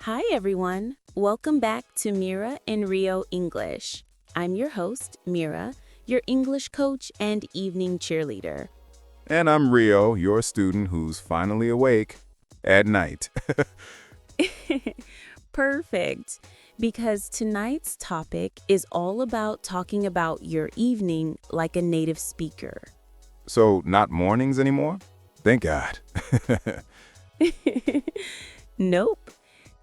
Hi, everyone. Welcome back to Mira and Rio English. I'm your host, Mira, your English coach and evening cheerleader. And I'm Rio, your student who's finally awake at night. Perfect. Because tonight's topic is all about talking about your evening like a native speaker. So, not mornings anymore? Thank God. Nope.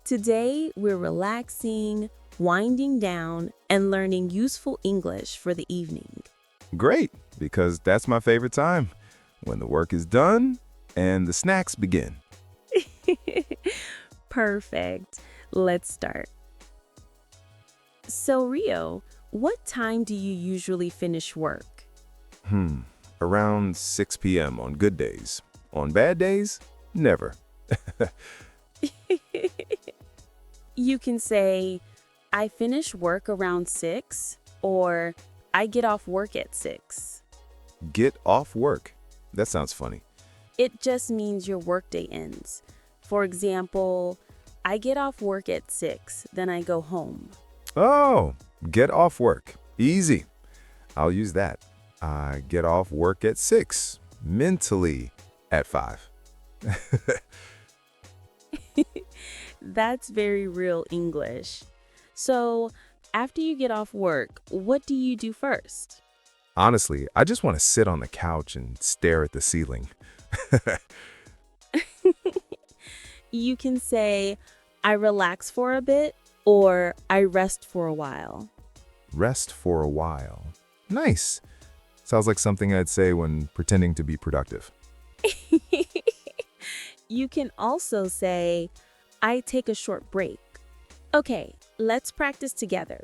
Today, we're relaxing, winding down, and learning useful English for the evening. Great, because that's my favorite time. When the work is done and the snacks begin. Perfect. Let's start. So, Rio, what time do you usually finish work? Around 6 p.m. on good days. On bad days, never. You can say, I finish work around 6, or I get off work at 6. Get off work. That sounds funny. It just means your workday ends. For example, I get off work at 6, then I go home. Oh, get off work. Easy. I'll use that. I get off work at 6, mentally at 5. That's very real English. So, after you get off work, what do you do first? Honestly, I just want to sit on the couch and stare at the ceiling. You can say, I relax for a bit, or I rest for a while. Rest for a while. Nice. Sounds like something I'd say when pretending to be productive. You can also say, I take a short break. Okay, let's practice together.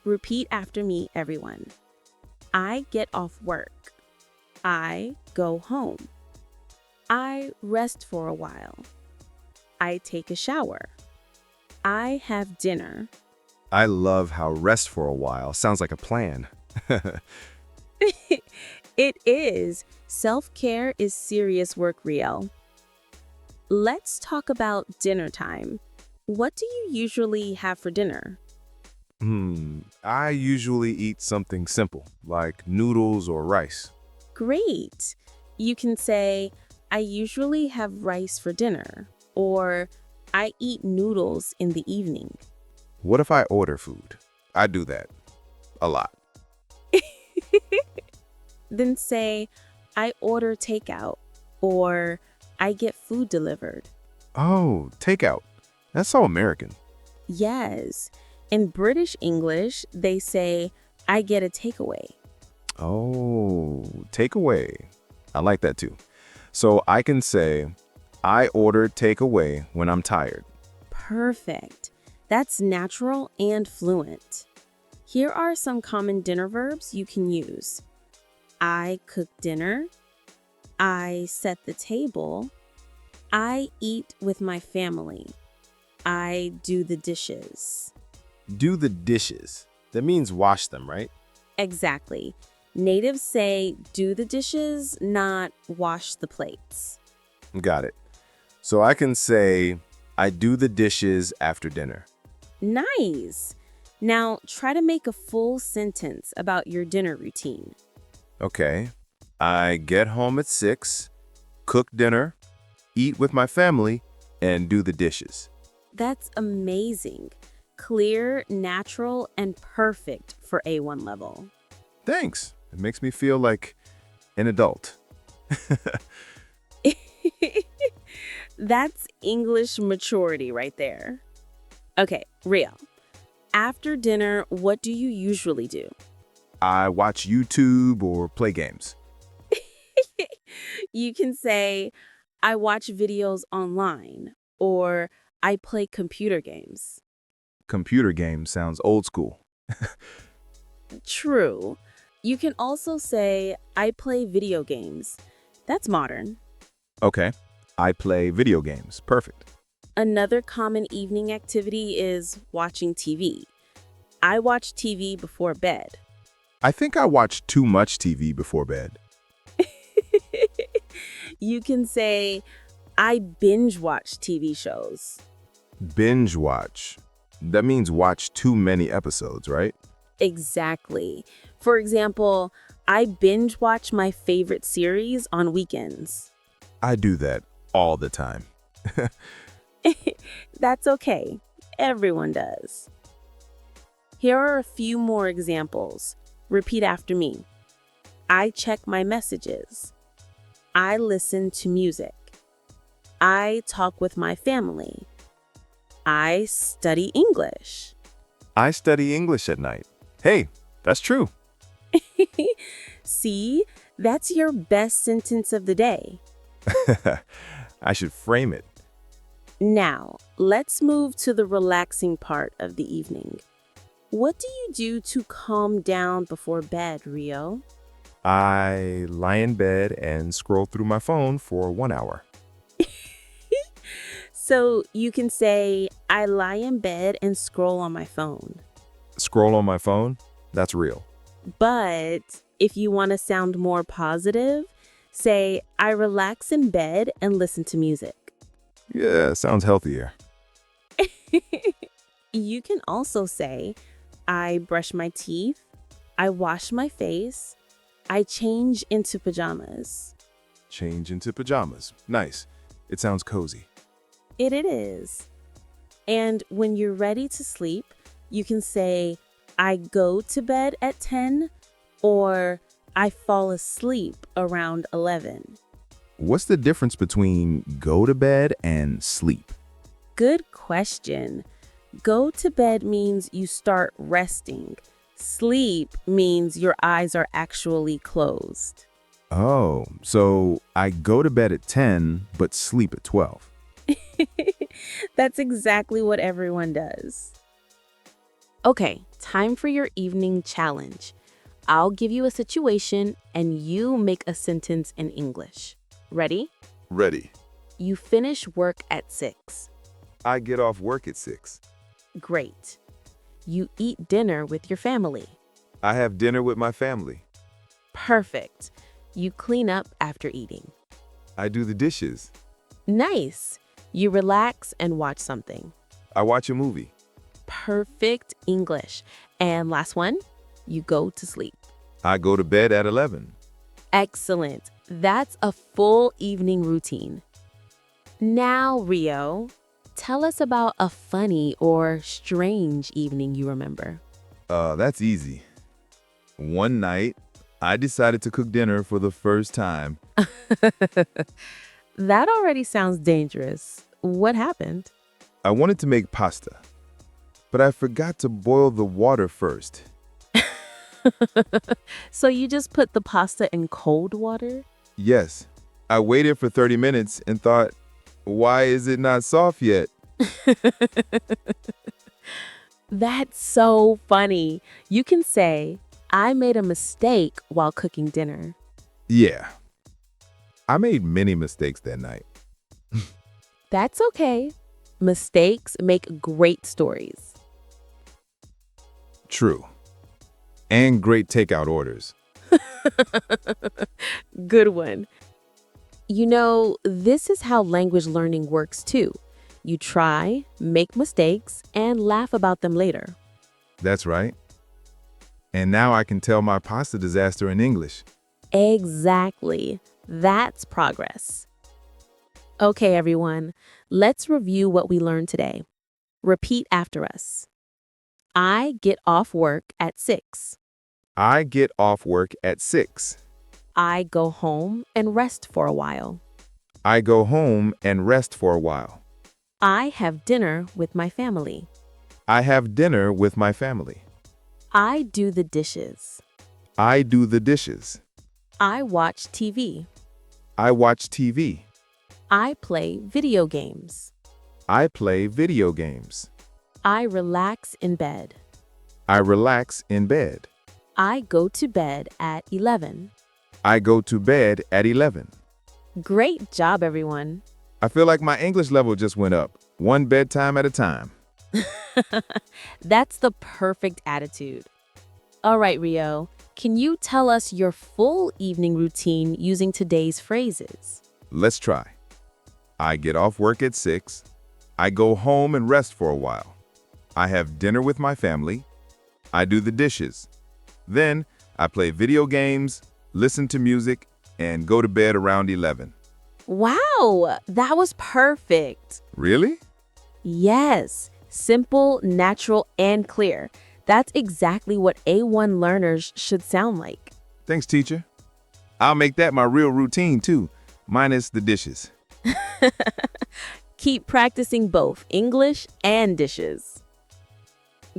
Repeat after me, everyone. I get off work. I go home. I rest for a while. I take a shower. I have dinner. I love how rest for a while sounds like a plan. It is. Self-care is serious work, Rio. Let's talk about dinner time. What do you usually have for dinner? I usually eat something simple, like noodles or rice. Great. You can say, I usually have rice for dinner, or I eat noodles in the evening. What if I order food? I do that. A lot. Then say, I order takeout, or I get food delivered. Oh, takeout. That's so American. Yes. In British English, they say, I get a takeaway. Oh, takeaway. I like that too. So I can say, I order takeaway when I'm tired. Perfect. That's natural and fluent. Here are some common dinner verbs you can use. I cook dinner. I set the table. I eat with my family. I do the dishes. Do the dishes. That means wash them, right? Exactly. Natives say do the dishes, not wash the plates. Got it. So I can say, I do the dishes after dinner. Nice. Now try to make a full sentence about your dinner routine. Okay. I get home at 6, cook dinner, eat with my family, and do the dishes. That's amazing. Clear, natural, and perfect for A1 level. Thanks. It makes me feel like an adult. That's English maturity right there. Okay, Rio. After dinner, what do you usually do? I watch YouTube or play games. You can say, I watch videos online, or I play computer games. Computer games sounds old school. True. You can also say, I play video games. That's modern. Okay. I play video games. Perfect. Another common evening activity is watching TV. I watch TV before bed. I think I watch too much TV before bed. You can say, I binge watch TV shows. Binge watch. That means watch too many episodes, right? Exactly. For example, I binge watch my favorite series on weekends. I do that all the time. That's okay. Everyone does. Here are a few more examples. Repeat after me. I check my messages. I listen to music. I talk with my family. I study English. I study English at night. Hey, that's true. See, that's your best sentence of the day. I should frame it. Now, let's move to the relaxing part of the evening. What do you do to calm down before bed, Rio? I lie in bed and scroll through my phone for 1 hour. So you can say, I lie in bed and scroll on my phone. Scroll on my phone? That's real. But if you want to sound more positive, say, I relax in bed and listen to music. Yeah, sounds healthier. You can also say, I brush my teeth, I wash my face, I change into pajamas. Change into pajamas. Nice. It sounds cozy. It is. And when you're ready to sleep, you can say, I go to bed at 10 or I fall asleep around 11. What's the difference between go to bed and sleep? Good question. Go to bed means you start resting. Sleep means your eyes are actually closed. Oh, so I go to bed at 10 but sleep at 12. That's exactly what everyone does. Okay, time for your evening challenge. I'll give you a situation and you make a sentence in English. Ready? Ready. You finish work at 6. I get off work at 6. Great. You eat dinner with your family. I have dinner with my family. Perfect. You clean up after eating. I do the dishes. Nice. You relax and watch something. I watch a movie. Perfect English. And last one, you go to sleep. I go to bed at 11. Excellent. That's a full evening routine. Now, Rio, tell us about a funny or strange evening you remember. That's easy. One night, I decided to cook dinner for the first time. That already sounds dangerous. What happened? I wanted to make pasta, but I forgot to boil the water first. So you just put the pasta in cold water? Yes, I waited for 30 minutes and thought, why is it not soft yet? That's so funny. You can say, I made a mistake while cooking dinner. Yeah, I made many mistakes that night. That's okay. Mistakes make great stories. True. And great takeout orders. Good one. You know, this is how language learning works too. You try, make mistakes, and laugh about them later. That's right. And now I can tell my pasta disaster in English. Exactly. That's progress. Okay, everyone, let's review what we learned today. Repeat after us. I get off work at 6. I get off work at 6. I go home and rest for a while. I go home and rest for a while. I have dinner with my family. I have dinner with my family. I do the dishes. I do the dishes. I watch TV. I watch TV. I play video games. I play video games. I relax in bed. I relax in bed. I go to bed at 11. I go to bed at 11. Great job, everyone. I feel like my English level just went up, one bedtime at a time. That's the perfect attitude. All right, Rio, can you tell us your full evening routine using today's phrases? Let's try. I get off work at 6. I go home and rest for a while. I have dinner with my family. I do the dishes. Then I play video games, listen to music, and go to bed around 11. Wow, that was perfect. Really? Yes, simple, natural, and clear. That's exactly what A1 learners should sound like. Thanks, teacher. I'll make that my real routine too, minus the dishes. Keep practicing both English and dishes.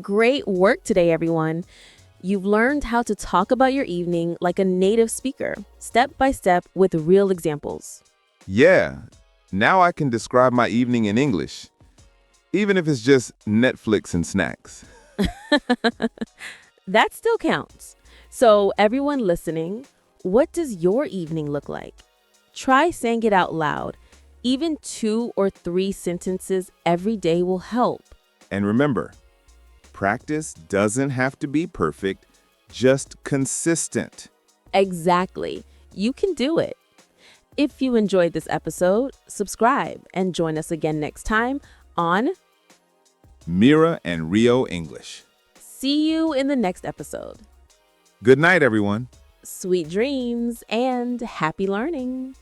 Great work today, everyone. You've learned how to talk about your evening like a native speaker, step by step with real examples. Yeah, now I can describe my evening in English, even if it's just Netflix and snacks. That still counts. So, everyone listening, what does your evening look like? Try saying it out loud. Even 2 or 3 sentences every day will help. And remember, practice doesn't have to be perfect, just consistent. Exactly. You can do it. If you enjoyed this episode, subscribe and join us again next time on Mira and Rio English. See you in the next episode. Good night, everyone. Sweet dreams and happy learning.